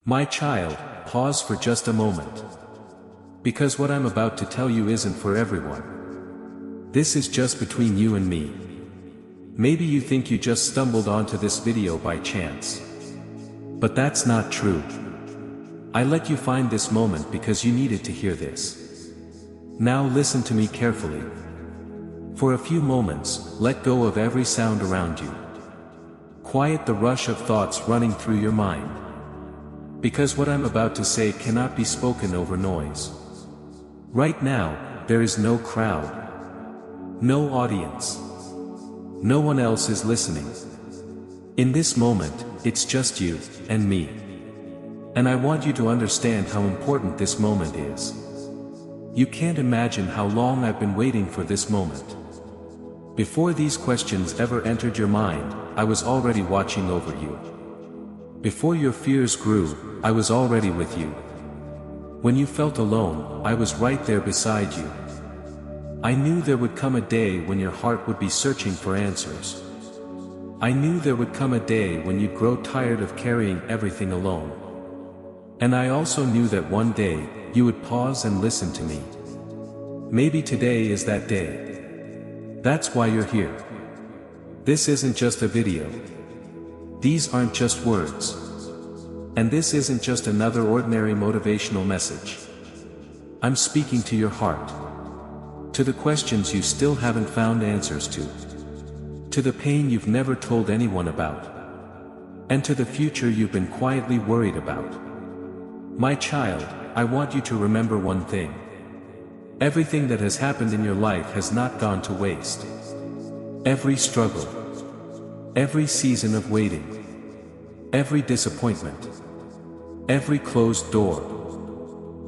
My child, pause for just a moment. Because what I'm about to tell you isn't for everyone. This is just between you and me. Maybe you think you just stumbled onto this video by chance. But that's not true. I let you find this moment because you needed to hear this. Now listen to me carefully. For a few moments, let go of every sound around you. Quiet the rush of thoughts running through your mind. Because what I'm about to say cannot be spoken over noise. Right now, there is no crowd. No audience. No one else is listening. In this moment, it's just you and me. And I want you to understand how important this moment is. You can't imagine how long I've been waiting for this moment. Before these questions ever entered your mind, I was already watching over you. Before your fears grew, I was already with you. When you felt alone, I was right there beside you. I knew there would come a day when your heart would be searching for answers. I knew there would come a day when you'd grow tired of carrying everything alone. And I also knew that one day, you would pause and listen to me. Maybe today is that day. That's why you're here. This isn't just a video. These aren't just words. And this isn't just another ordinary motivational message. I'm speaking to your heart. To the questions you still haven't found answers to. To the pain you've never told anyone about. And to the future you've been quietly worried about. My child, I want you to remember one thing. Everything that has happened in your life has not gone to waste. Every struggle. Every season of waiting. Every disappointment. Every closed door.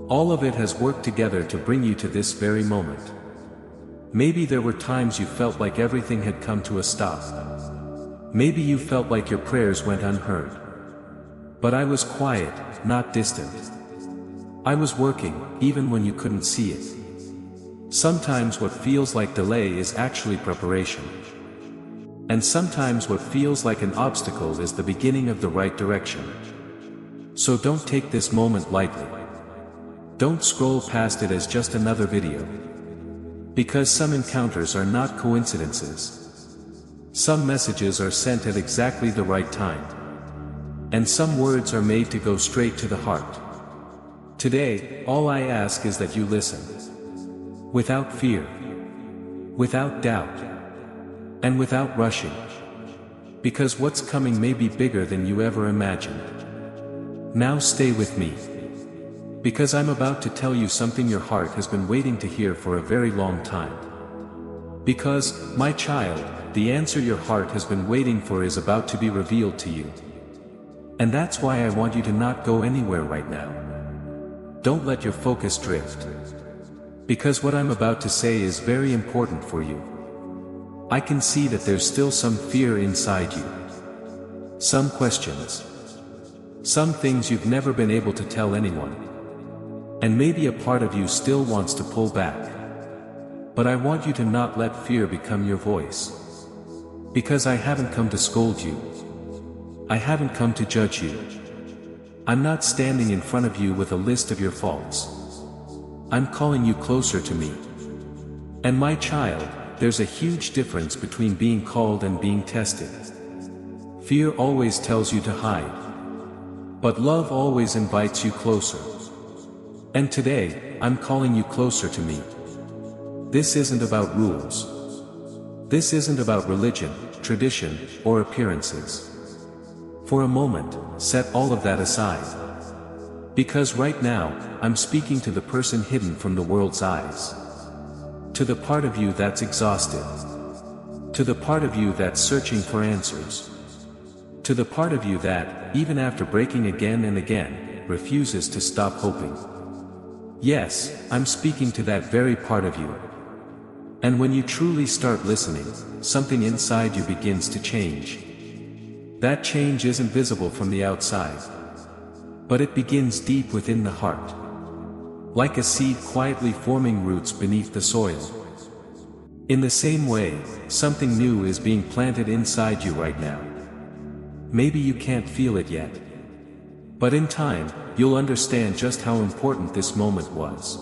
All of it has worked together to bring you to this very moment. Maybe there were times you felt like everything had come to a stop. Maybe you felt like your prayers went unheard. But I was quiet, not distant. I was working, even when you couldn't see it. Sometimes what feels like delay is actually preparation. And sometimes what feels like an obstacle is the beginning of the right direction. So don't take this moment lightly. Don't scroll past it as just another video. Because some encounters are not coincidences. Some messages are sent at exactly the right time. And some words are made to go straight to the heart. Today, all I ask is that you listen. Without fear. Without doubt. And without rushing. Because what's coming may be bigger than you ever imagined. Now stay with me. Because I'm about to tell you something your heart has been waiting to hear for a very long time. Because, my child, the answer your heart has been waiting for is about to be revealed to you. And that's why I want you to not go anywhere right now. Don't let your focus drift. Because what I'm about to say is very important for you. I can see that there's still some fear inside you. Some questions. Some things you've never been able to tell anyone. And maybe a part of you still wants to pull back. But I want you to not let fear become your voice. Because I haven't come to scold you. I haven't come to judge you. I'm not standing in front of you with a list of your faults. I'm calling you closer to me. And my child, there's a huge difference between being called and being tested. Fear always tells you to hide. But love always invites you closer. And today, I'm calling you closer to me. This isn't about rules. This isn't about religion, tradition, or appearances. For a moment, set all of that aside. Because right now, I'm speaking to the person hidden from the world's eyes. To the part of you that's exhausted. To the part of you that's searching for answers. To the part of you that, even after breaking again and again, refuses to stop hoping. Yes, I'm speaking to that very part of you. And when you truly start listening, something inside you begins to change. That change isn't visible from the outside. But it begins deep within the heart. Like a seed quietly forming roots beneath the soil. In the same way, something new is being planted inside you right now. Maybe you can't feel it yet. But in time, you'll understand just how important this moment was.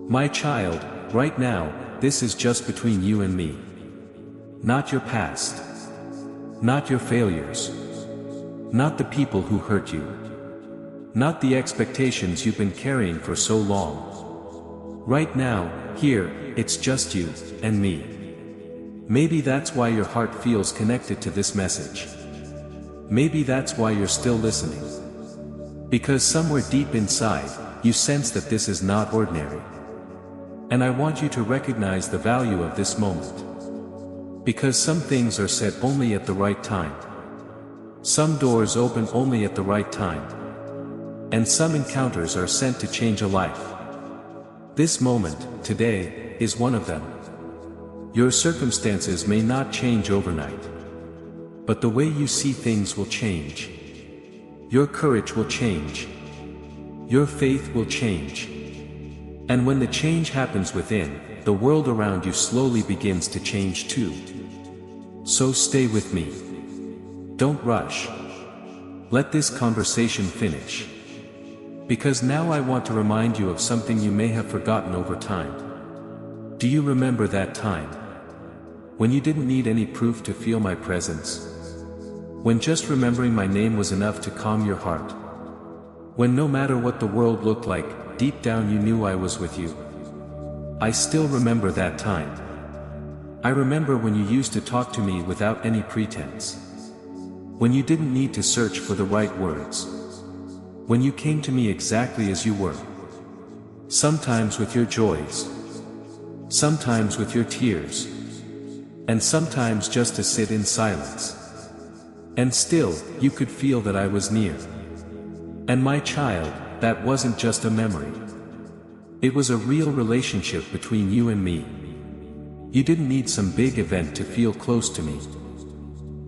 My child, right now, this is just between you and me. Not your past. Not your failures. Not the people who hurt you. Not the expectations you've been carrying for so long. Right now, here, it's just you and me. Maybe that's why your heart feels connected to this message. Maybe that's why you're still listening. Because somewhere deep inside, you sense that this is not ordinary. And I want you to recognize the value of this moment. Because some things are said only at the right time. Some doors open only at the right time. And some encounters are sent to change a life. This moment, today, is one of them. Your circumstances may not change overnight. But the way you see things will change. Your courage will change. Your faith will change. And when the change happens within, the world around you slowly begins to change too. So stay with me. Don't rush. Let this conversation finish. Because now I want to remind you of something you may have forgotten over time. Do you remember that time? When you didn't need any proof to feel my presence? When just remembering my name was enough to calm your heart? When no matter what the world looked like, deep down you knew I was with you? I still remember that time. I remember when you used to talk to me without any pretense. When you didn't need to search for the right words. When you came to me exactly as you were. Sometimes with your joys. Sometimes with your tears. And sometimes just to sit in silence. And still, you could feel that I was near. And my child, that wasn't just a memory. It was a real relationship between you and me. You didn't need some big event to feel close to me.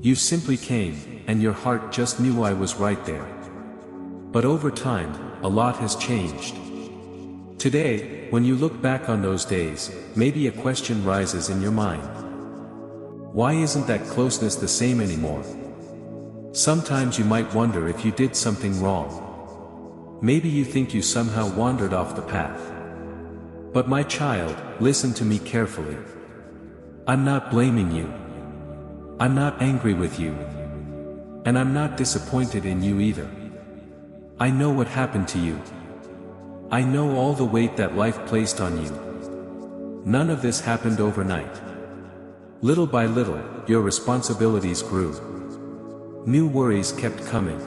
You simply came, and your heart just knew I was right there. But over time, a lot has changed. Today, when you look back on those days, maybe a question rises in your mind. Why isn't that closeness the same anymore? Sometimes you might wonder if you did something wrong. Maybe you think you somehow wandered off the path. But my child, listen to me carefully. I'm not blaming you. I'm not angry with you. And I'm not disappointed in you either. I know what happened to you. I know all the weight that life placed on you. None of this happened overnight. Little by little, your responsibilities grew. New worries kept coming.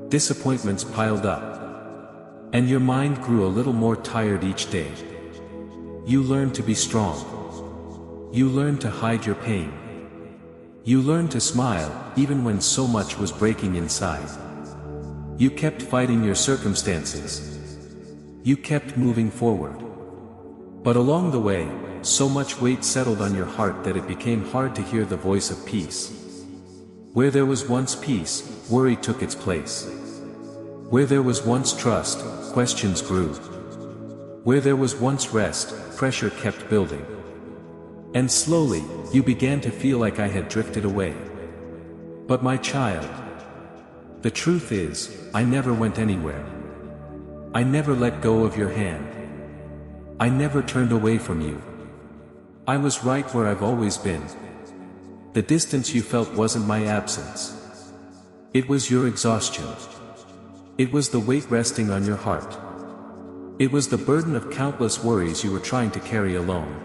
Disappointments piled up. And your mind grew a little more tired each day. You learned to be strong. You learned to hide your pain. You learned to smile, even when so much was breaking inside. You kept fighting your circumstances. You kept moving forward. But along the way, so much weight settled on your heart that it became hard to hear the voice of peace. Where there was once peace, worry took its place. Where there was once trust, questions grew. Where there was once rest, pressure kept building. And slowly, you began to feel like I had drifted away. But my child, the truth is, I never went anywhere. I never let go of your hand. I never turned away from you. I was right where I've always been. The distance you felt wasn't my absence. It was your exhaustion. It was the weight resting on your heart. It was the burden of countless worries you were trying to carry alone.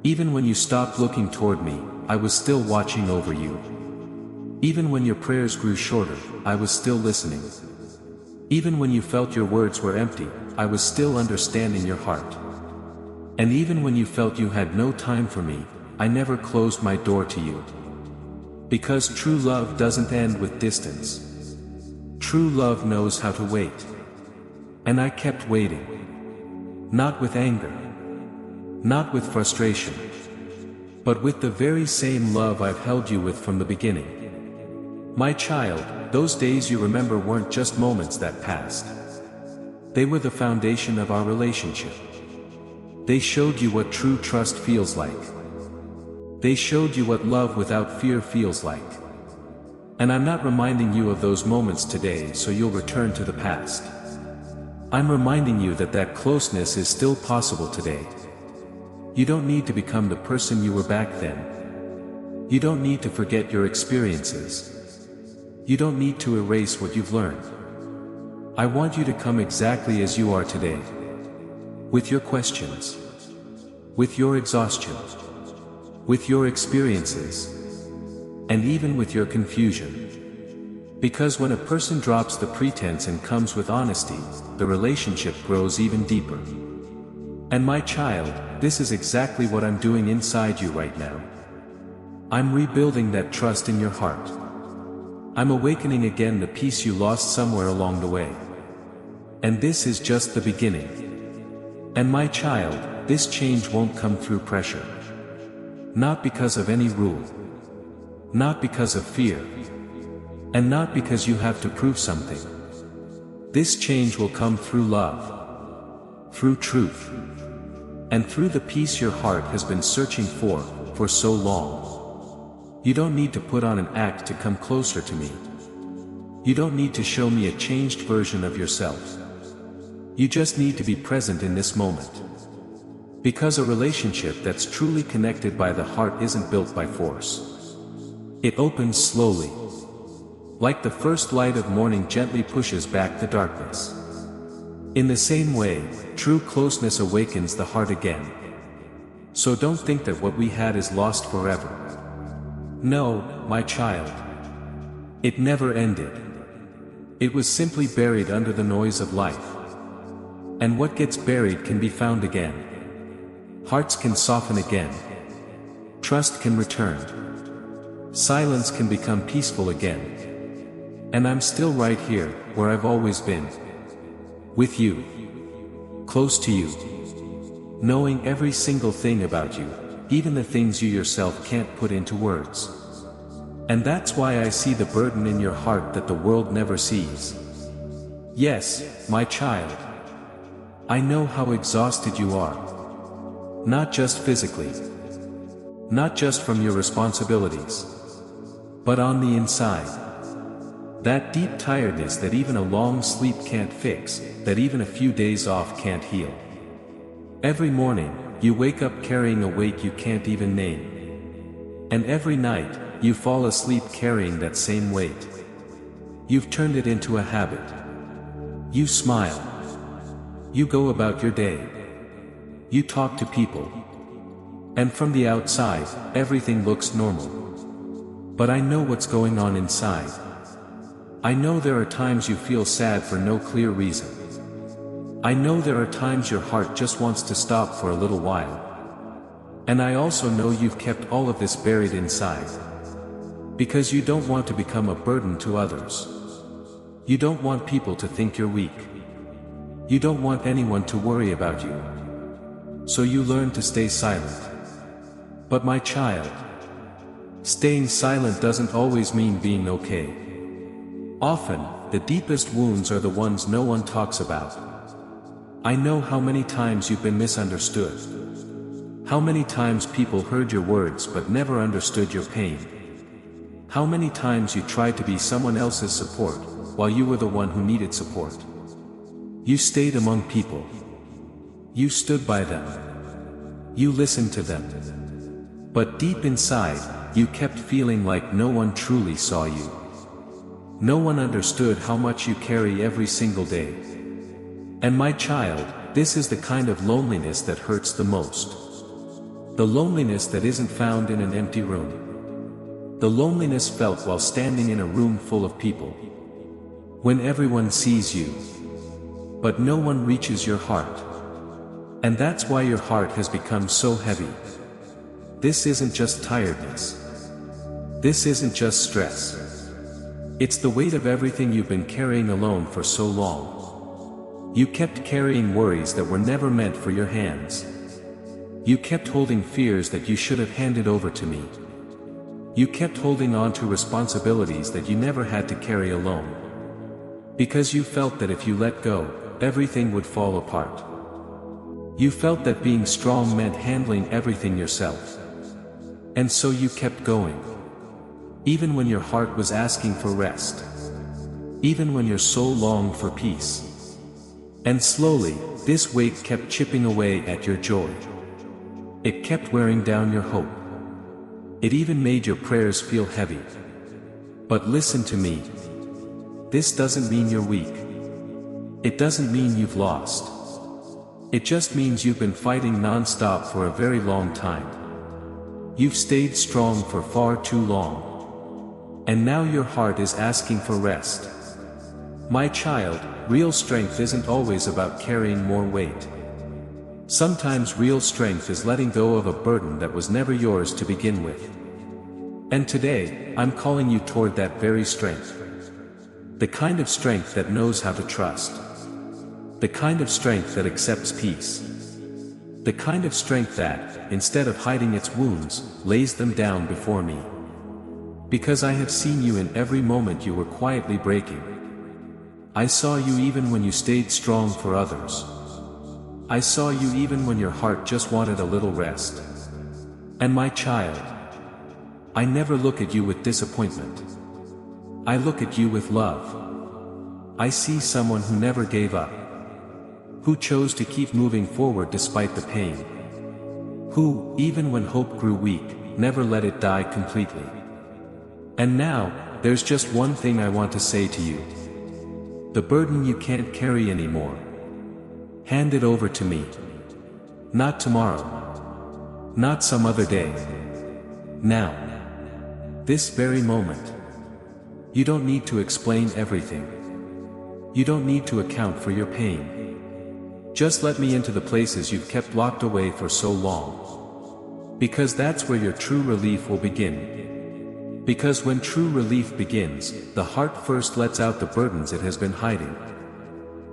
Even when you stopped looking toward me, I was still watching over you. Even when your prayers grew shorter, I was still listening. Even when you felt your words were empty, I was still understanding your heart. And even when you felt you had no time for me, I never closed my door to you. Because true love doesn't end with distance. True love knows how to wait. And I kept waiting. Not with anger. Not with frustration. But with the very same love I've held you with from the beginning. My child, those days you remember weren't just moments that passed. They were the foundation of our relationship. They showed you what true trust feels like. They showed you what love without fear feels like. And I'm not reminding you of those moments today so you'll return to the past. I'm reminding you that that closeness is still possible today. You don't need to become the person you were back then. You don't need to forget your experiences. You don't need to erase what you've learned. I want you to come exactly as you are today. With your questions. With your exhaustion. With your experiences. And even with your confusion. Because when a person drops the pretense and comes with honesty, the relationship grows even deeper. And my child, this is exactly what I'm doing inside you right now. I'm rebuilding that trust in your heart. I'm awakening again the peace you lost somewhere along the way. And this is just the beginning. And my child, this change won't come through pressure. Not because of any rule. Not because of fear. And not because you have to prove something. This change will come through love. Through truth. And through the peace your heart has been searching for so long. You don't need to put on an act to come closer to me. You don't need to show me a changed version of yourself. You just need to be present in this moment. Because a relationship that's truly connected by the heart isn't built by force. It opens slowly. Like the first light of morning gently pushes back the darkness. In the same way, true closeness awakens the heart again. So don't think that what we had is lost forever. No, my child. It never ended. It was simply buried under the noise of life. And what gets buried can be found again. Hearts can soften again. Trust can return. Silence can become peaceful again. And I'm still right here, where I've always been. With you. Close to you. Knowing every single thing about you, even the things you yourself can't put into words. And that's why I see the burden in your heart that the world never sees. Yes, my child. I know how exhausted you are. Not just physically. Not just from your responsibilities. But on the inside. That deep tiredness that even a long sleep can't fix, that even a few days off can't heal. Every morning, you wake up carrying a weight you can't even name. And every night, you fall asleep carrying that same weight. You've turned it into a habit. You smile. You go about your day. You talk to people. And from the outside, everything looks normal. But I know what's going on inside. I know there are times you feel sad for no clear reason. I know there are times your heart just wants to stop for a little while. And I also know you've kept all of this buried inside. Because you don't want to become a burden to others. You don't want people to think you're weak. You don't want anyone to worry about you. So you learn to stay silent. But my child, staying silent doesn't always mean being okay. Often, the deepest wounds are the ones no one talks about. I know how many times you've been misunderstood. How many times people heard your words but never understood your pain. How many times you tried to be someone else's support, while you were the one who needed support. You stayed among people. You stood by them. You listened to them. But deep inside, you kept feeling like no one truly saw you. No one understood how much you carry every single day. And my child, this is the kind of loneliness that hurts the most. The loneliness that isn't found in an empty room. The loneliness felt while standing in a room full of people. When everyone sees you. But no one reaches your heart. And that's why your heart has become so heavy. This isn't just tiredness. This isn't just stress. It's the weight of everything you've been carrying alone for so long. You kept carrying worries that were never meant for your hands. You kept holding fears that you should have handed over to me. You kept holding on to responsibilities that you never had to carry alone. Because you felt that if you let go, everything would fall apart. You felt that being strong meant handling everything yourself. And so you kept going. Even when your heart was asking for rest. Even when your soul longed for peace. And slowly, this weight kept chipping away at your joy. It kept wearing down your hope. It even made your prayers feel heavy. But listen to me. This doesn't mean you're weak. It doesn't mean you've lost. It just means you've been fighting non-stop for a very long time. You've stayed strong for far too long. And now your heart is asking for rest. My child, real strength isn't always about carrying more weight. Sometimes real strength is letting go of a burden that was never yours to begin with. And today, I'm calling you toward that very strength. The kind of strength that knows how to trust. The kind of strength that accepts peace. The kind of strength that, instead of hiding its wounds, lays them down before me. Because I have seen you in every moment you were quietly breaking. I saw you even when you stayed strong for others. I saw you even when your heart just wanted a little rest. And my child, I never look at you with disappointment. I look at you with love. I see someone who never gave up. Who chose to keep moving forward despite the pain. Who, even when hope grew weak, never let it die completely. And now, there's just one thing I want to say to you. The burden you can't carry anymore. Hand it over to me. Not tomorrow. Not some other day. Now. This very moment. You don't need to explain everything. You don't need to account for your pain. Just let me into the places you've kept locked away for so long. Because that's where your true relief will begin. Because when true relief begins, the heart first lets out the burdens it has been hiding.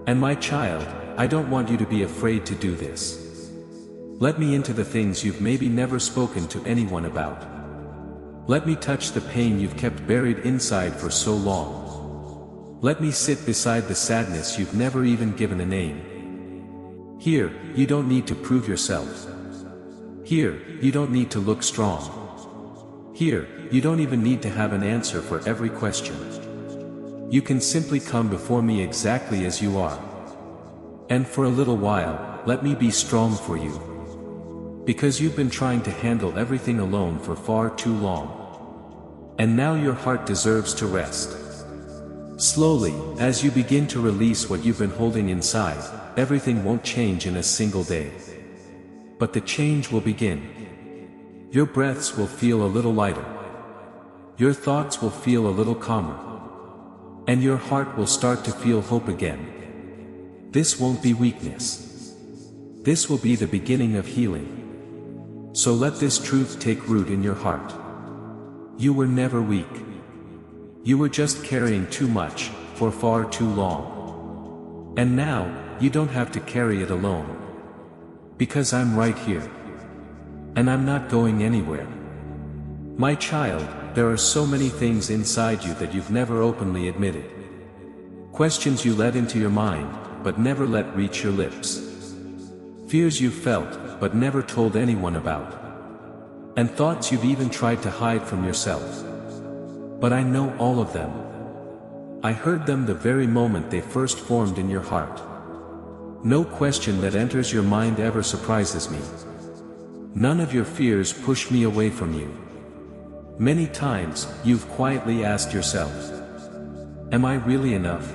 And my child, I don't want you to be afraid to do this. Let me into the things you've maybe never spoken to anyone about. Let me touch the pain you've kept buried inside for so long. Let me sit beside the sadness you've never even given a name. Here, you don't need to prove yourself. Here, you don't need to look strong. Here, you don't even need to have an answer for every question. You can simply come before me exactly as you are. And for a little while, let me be strong for you. Because you've been trying to handle everything alone for far too long. And now your heart deserves to rest. Slowly, as you begin to release what you've been holding inside, everything won't change in a single day. But the change will begin. Your breaths will feel a little lighter. Your thoughts will feel a little calmer. And your heart will start to feel hope again. This won't be weakness. This will be the beginning of healing. So let this truth take root in your heart. You were never weak. You were just carrying too much, for far too long. And now, you don't have to carry it alone. Because I'm right here. And I'm not going anywhere. My child, there are so many things inside you that you've never openly admitted. Questions you let into your mind, but never let reach your lips. Fears you've felt, but never told anyone about. And thoughts you've even tried to hide from yourself. But I know all of them. I heard them the very moment they first formed in your heart. No question that enters your mind ever surprises me. None of your fears push me away from you. Many times, you've quietly asked yourself, am I really enough?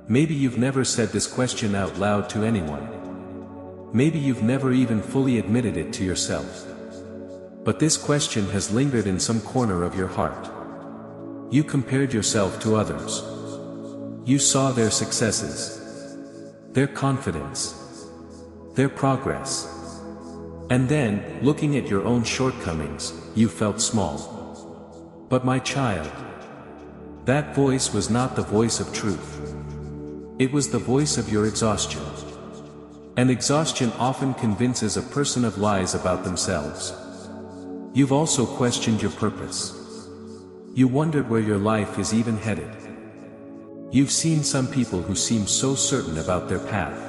Maybe you've never said this question out loud to anyone. Maybe you've never even fully admitted it to yourself. But this question has lingered in some corner of your heart. You compared yourself to others. You saw their successes, their confidence, their progress. And then, looking at your own shortcomings, you felt small. But my child, that voice was not the voice of truth. It was the voice of your exhaustion. And exhaustion often convinces a person of lies about themselves. You've also questioned your purpose. You wondered where your life is even headed. You've seen some people who seem so certain about their path.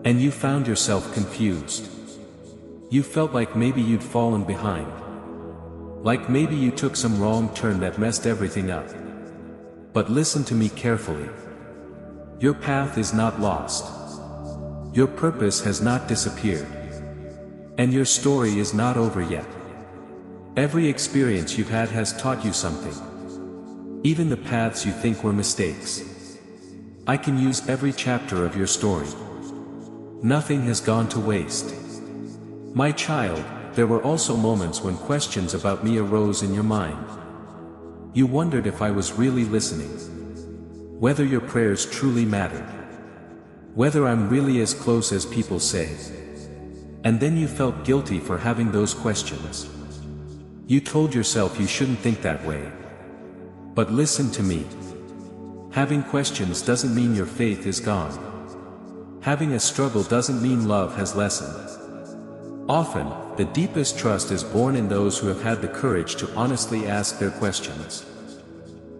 And you found yourself confused. You felt like maybe you'd fallen behind. Like maybe you took some wrong turn that messed everything up. But listen to me carefully. Your path is not lost. Your purpose has not disappeared. And your story is not over yet. Every experience you've had has taught you something. Even the paths you think were mistakes. I can use every chapter of your story. Nothing has gone to waste. My child, there were also moments when questions about me arose in your mind. You wondered if I was really listening. Whether your prayers truly mattered. Whether I'm really as close as people say. And then you felt guilty for having those questions. You told yourself you shouldn't think that way. But listen to me. Having questions doesn't mean your faith is gone. Having a struggle doesn't mean love has lessened. Often, the deepest trust is born in those who have had the courage to honestly ask their questions.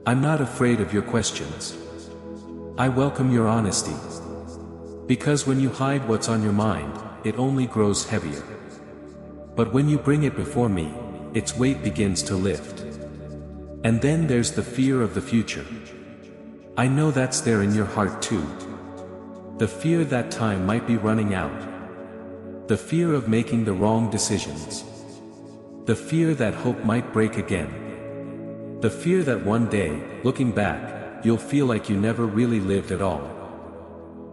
I'm not afraid of your questions. I welcome your honesty. Because when you hide what's on your mind, it only grows heavier. But when you bring it before me, its weight begins to lift. And then there's the fear of the future. I know that's there in your heart too. The fear that time might be running out. The fear of making the wrong decisions. The fear that hope might break again. The fear that one day, looking back, you'll feel like you never really lived at all.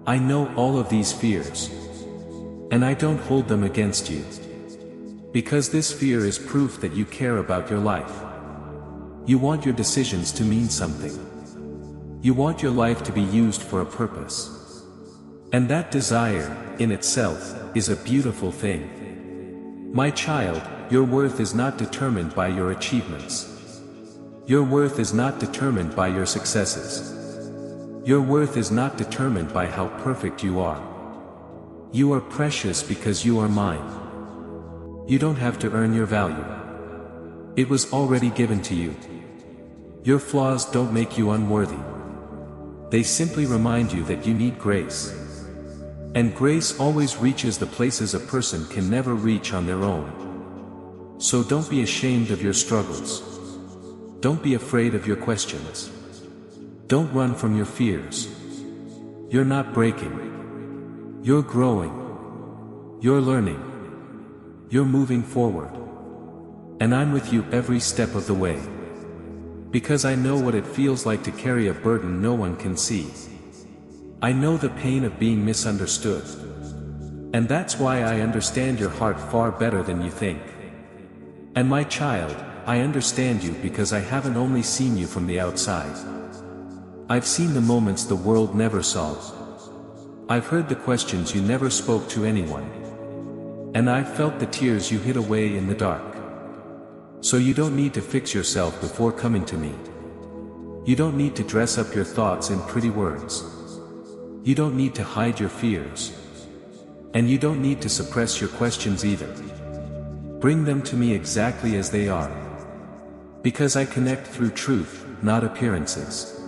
I know all of these fears. And I don't hold them against you. Because this fear is proof that you care about your life. You want your decisions to mean something. You want your life to be used for a purpose. And that desire, in itself, is a beautiful thing. My child, your worth is not determined by your achievements. Your worth is not determined by your successes. Your worth is not determined by how perfect you are. You are precious because you are mine. You don't have to earn your value. It was already given to you. Your flaws don't make you unworthy. They simply remind you that you need grace. And grace always reaches the places a person can never reach on their own. So don't be ashamed of your struggles. Don't be afraid of your questions. Don't run from your fears. You're not breaking. You're growing. You're learning. You're moving forward. And I'm with you every step of the way. Because I know what it feels like to carry a burden no one can see. I know the pain of being misunderstood. And that's why I understand your heart far better than you think. And my child, I understand you because I haven't only seen you from the outside. I've seen the moments the world never saw. I've heard the questions you never spoke to anyone. And I've felt the tears you hid away in the dark. So you don't need to fix yourself before coming to me. You don't need to dress up your thoughts in pretty words. You don't need to hide your fears. And you don't need to suppress your questions either. Bring them to me exactly as they are. Because I connect through truth, not appearances.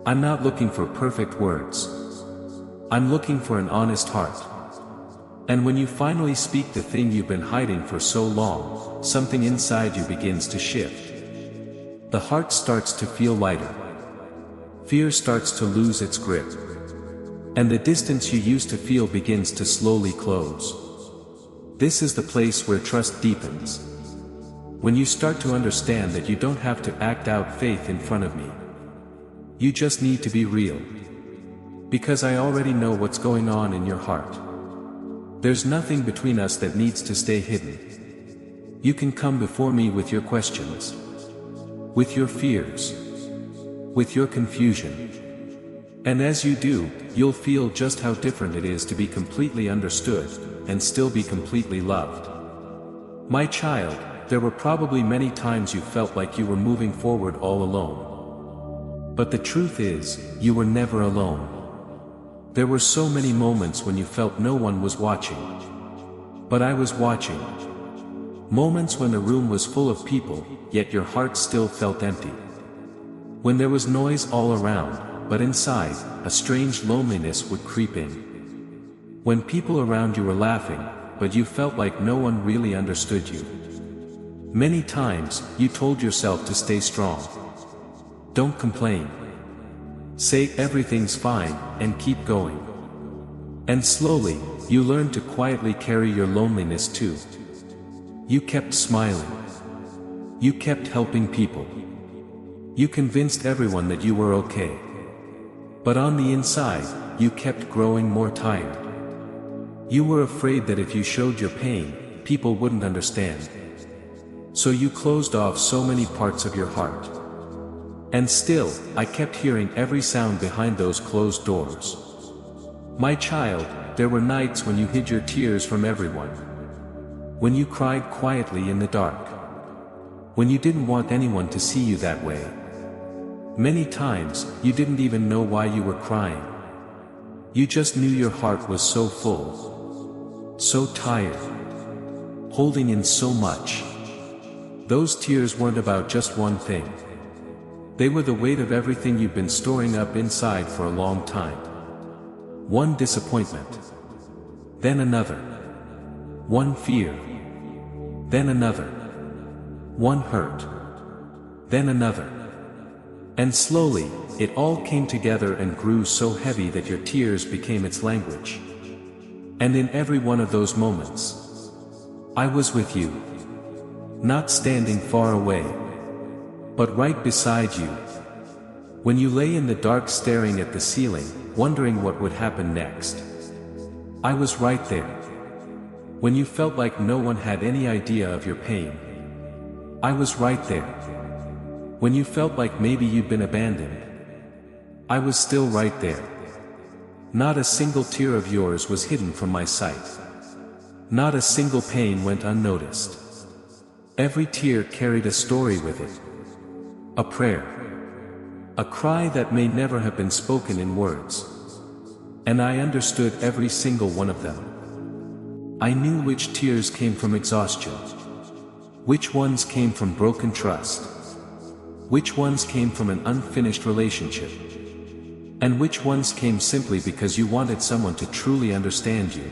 I'm not looking for perfect words. I'm looking for an honest heart. And when you finally speak the thing you've been hiding for so long, something inside you begins to shift. The heart starts to feel lighter. Fear starts to lose its grip. And the distance you used to feel begins to slowly close. This is the place where trust deepens. When you start to understand that you don't have to act out faith in front of me. You just need to be real. Because I already know what's going on in your heart. There's nothing between us that needs to stay hidden. You can come before me with your questions. With your fears. With your confusion. And as you do, you'll feel just how different it is to be completely understood, and still be completely loved. My child, there were probably many times you felt like you were moving forward all alone. But the truth is, you were never alone. There were so many moments when you felt no one was watching. But I was watching. Moments when the room was full of people, yet your heart still felt empty. When there was noise all around, but inside, a strange loneliness would creep in. When people around you were laughing, but you felt like no one really understood you. Many times, you told yourself to stay strong. Don't complain. Say everything's fine, and keep going. And slowly, you learned to quietly carry your loneliness too. You kept smiling. You kept helping people. You convinced everyone that you were okay. But on the inside, you kept growing more tired. You were afraid that if you showed your pain, people wouldn't understand. So you closed off so many parts of your heart. And still, I kept hearing every sound behind those closed doors. My child, there were nights when you hid your tears from everyone. When you cried quietly in the dark. When you didn't want anyone to see you that way. Many times, you didn't even know why you were crying. You just knew your heart was so full. So tired. Holding in so much. Those tears weren't about just one thing. They were the weight of everything you've been storing up inside for a long time. One disappointment. Then another. One fear. Then another. One hurt. Then another. And slowly, it all came together and grew so heavy that your tears became its language. And in every one of those moments, I was with you. Not standing far away, but right beside you. When you lay in the dark staring at the ceiling, wondering what would happen next, I was right there. When you felt like no one had any idea of your pain, I was right there. When you felt like maybe you'd been abandoned, I was still right there. Not a single tear of yours was hidden from my sight. Not a single pain went unnoticed. Every tear carried a story with it. A prayer. A cry that may never have been spoken in words. And I understood every single one of them. I knew which tears came from exhaustion. Which ones came from broken trust. Which ones came from an unfinished relationship. And which ones came simply because you wanted someone to truly understand you.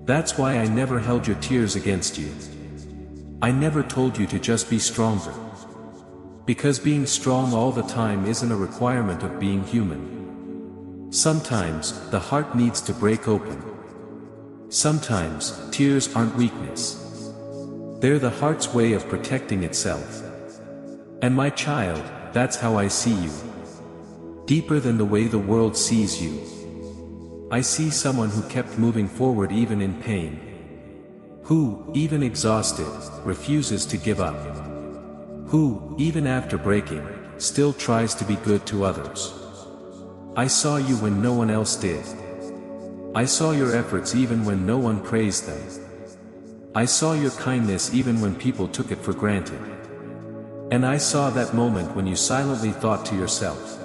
That's why I never held your tears against you. I never told you to just be stronger. Because being strong all the time isn't a requirement of being human. Sometimes, the heart needs to break open. Sometimes, tears aren't weakness. They're the heart's way of protecting itself. And my child, that's how I see you. Deeper than the way the world sees you. I see someone who kept moving forward even in pain. Who, even exhausted, refuses to give up. Who, even after breaking, still tries to be good to others. I saw you when no one else did. I saw your efforts even when no one praised them. I saw your kindness even when people took it for granted. And I saw that moment when you silently thought to yourself,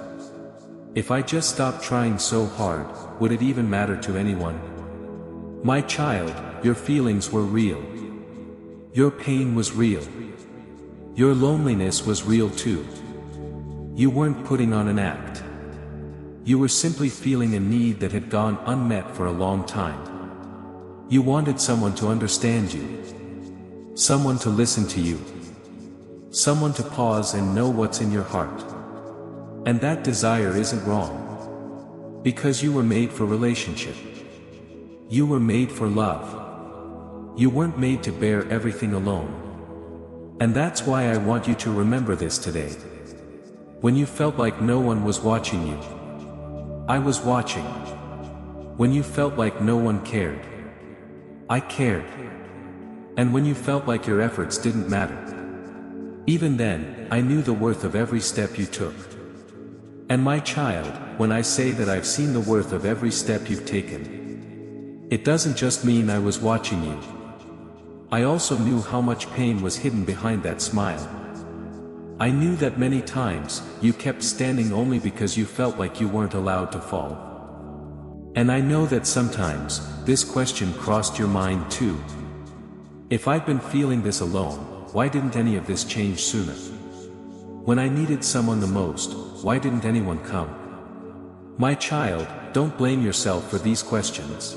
if I just stopped trying so hard, would it even matter to anyone? My child, your feelings were real. Your pain was real. Your loneliness was real too. You weren't putting on an act. You were simply feeling a need that had gone unmet for a long time. You wanted someone to understand you. Someone to listen to you. Someone to pause and know what's in your heart. And that desire isn't wrong. Because you were made for relationship. You were made for love. You weren't made to bear everything alone. And that's why I want you to remember this today. When you felt like no one was watching you, I was watching. When you felt like no one cared, I cared. And when you felt like your efforts didn't matter, even then, I knew the worth of every step you took. And my child, when I say that I've seen the worth of every step you've taken, it doesn't just mean I was watching you. I also knew how much pain was hidden behind that smile. I knew that many times, you kept standing only because you felt like you weren't allowed to fall. And I know that sometimes, this question crossed your mind too. If I've been feeling this alone, why didn't any of this change sooner? When I needed someone the most, why didn't anyone come? My child, don't blame yourself for these questions.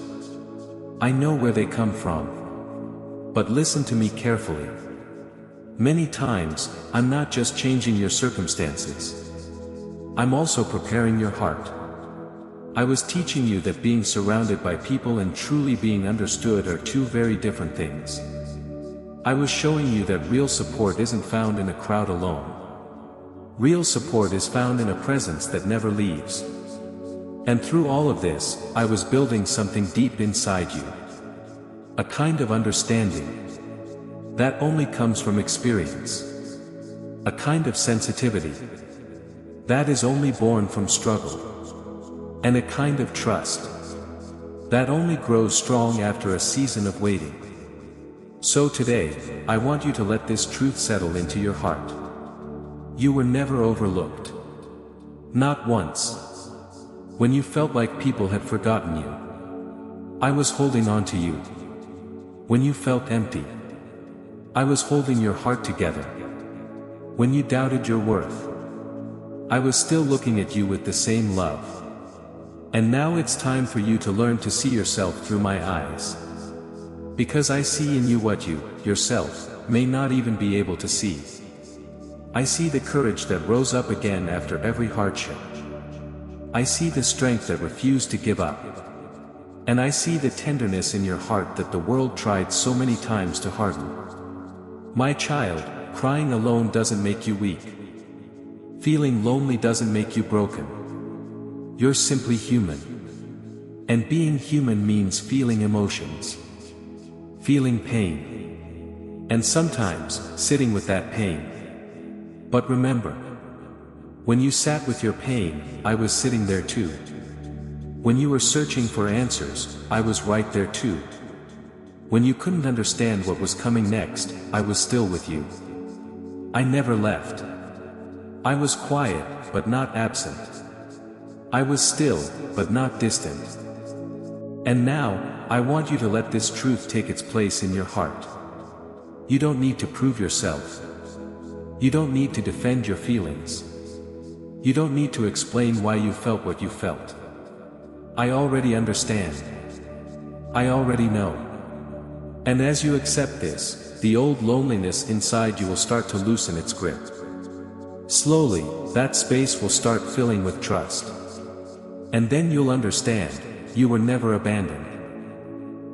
I know where they come from. But listen to me carefully. Many times, I'm not just changing your circumstances. I'm also preparing your heart. I was teaching you that being surrounded by people and truly being understood are two very different things. I was showing you that real support isn't found in a crowd alone. Real support is found in a presence that never leaves. And through all of this, I was building something deep inside you. A kind of understanding that only comes from experience. A kind of sensitivity that is only born from struggle. And a kind of trust that only grows strong after a season of waiting. So today, I want you to let this truth settle into your heart. You were never overlooked. Not once. When you felt like people had forgotten you, I was holding on to you. When you felt empty, I was holding your heart together. When you doubted your worth, I was still looking at you with the same love. And now it's time for you to learn to see yourself through my eyes. Because I see in you what you, yourself, may not even be able to see. I see the courage that rose up again after every hardship. I see the strength that refused to give up. And I see the tenderness in your heart that the world tried so many times to harden. My child, crying alone doesn't make you weak. Feeling lonely doesn't make you broken. You're simply human. And being human means feeling emotions. Feeling pain. And sometimes, sitting with that pain. But remember, when you sat with your pain, I was sitting there too. When you were searching for answers, I was right there too. When you couldn't understand what was coming next, I was still with you. I never left. I was quiet, but not absent. I was still, but not distant. And now, I want you to let this truth take its place in your heart. You don't need to prove yourself. You don't need to defend your feelings. You don't need to explain why you felt what you felt. I already understand. I already know. And as you accept this, the old loneliness inside you will start to loosen its grip. Slowly, that space will start filling with trust. And then you'll understand, you were never abandoned.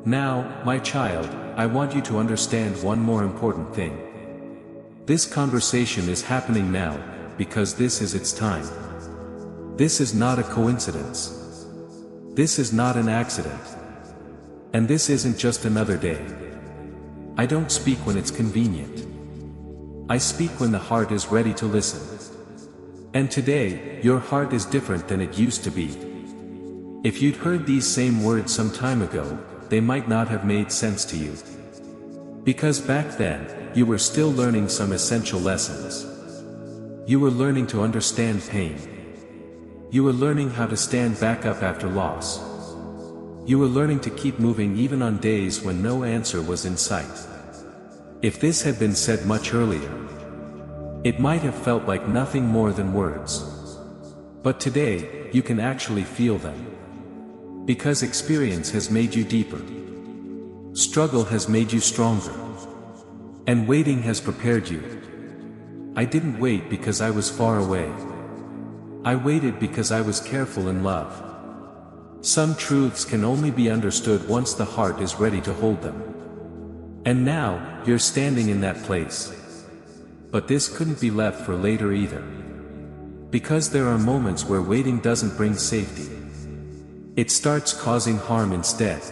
Now, my child, I want you to understand one more important thing. This conversation is happening now, because this is its time. This is not a coincidence. This is not an accident. And this isn't just another day. I don't speak when it's convenient. I speak when the heart is ready to listen. And today, your heart is different than it used to be. If you'd heard these same words some time ago, they might not have made sense to you. Because back then, you were still learning some essential lessons. You were learning to understand pain. You were learning how to stand back up after loss. You were learning to keep moving even on days when no answer was in sight. If this had been said much earlier, it might have felt like nothing more than words. But today, you can actually feel them. Because experience has made you deeper. Struggle has made you stronger. And waiting has prepared you. I didn't wait because I was far away. I waited because I was careful in love. Some truths can only be understood once the heart is ready to hold them. And now, you're standing in that place. But this couldn't be left for later either. Because there are moments where waiting doesn't bring safety. It starts causing harm instead.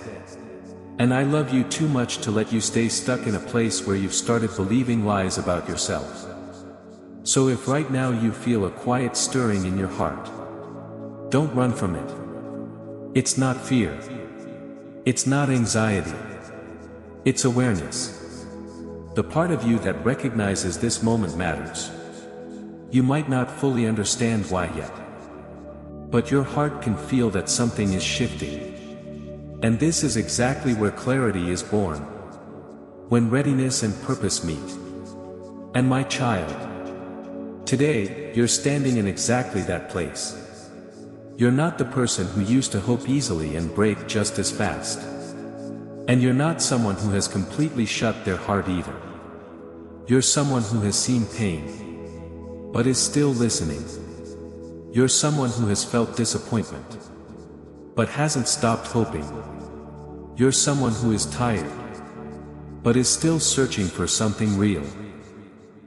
And I love you too much to let you stay stuck in a place where you've started believing lies about yourself. So if right now you feel a quiet stirring in your heart, don't run from it. It's not fear. It's not anxiety. It's awareness. The part of you that recognizes this moment matters. You might not fully understand why yet. But your heart can feel that something is shifting. And this is exactly where clarity is born. When readiness and purpose meet. And my child, today, you're standing in exactly that place. You're not the person who used to hope easily and break just as fast. And you're not someone who has completely shut their heart either. You're someone who has seen pain, but is still listening. You're someone who has felt disappointment, but hasn't stopped hoping. You're someone who is tired, but is still searching for something real.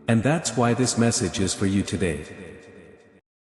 And that's why this message is for you today.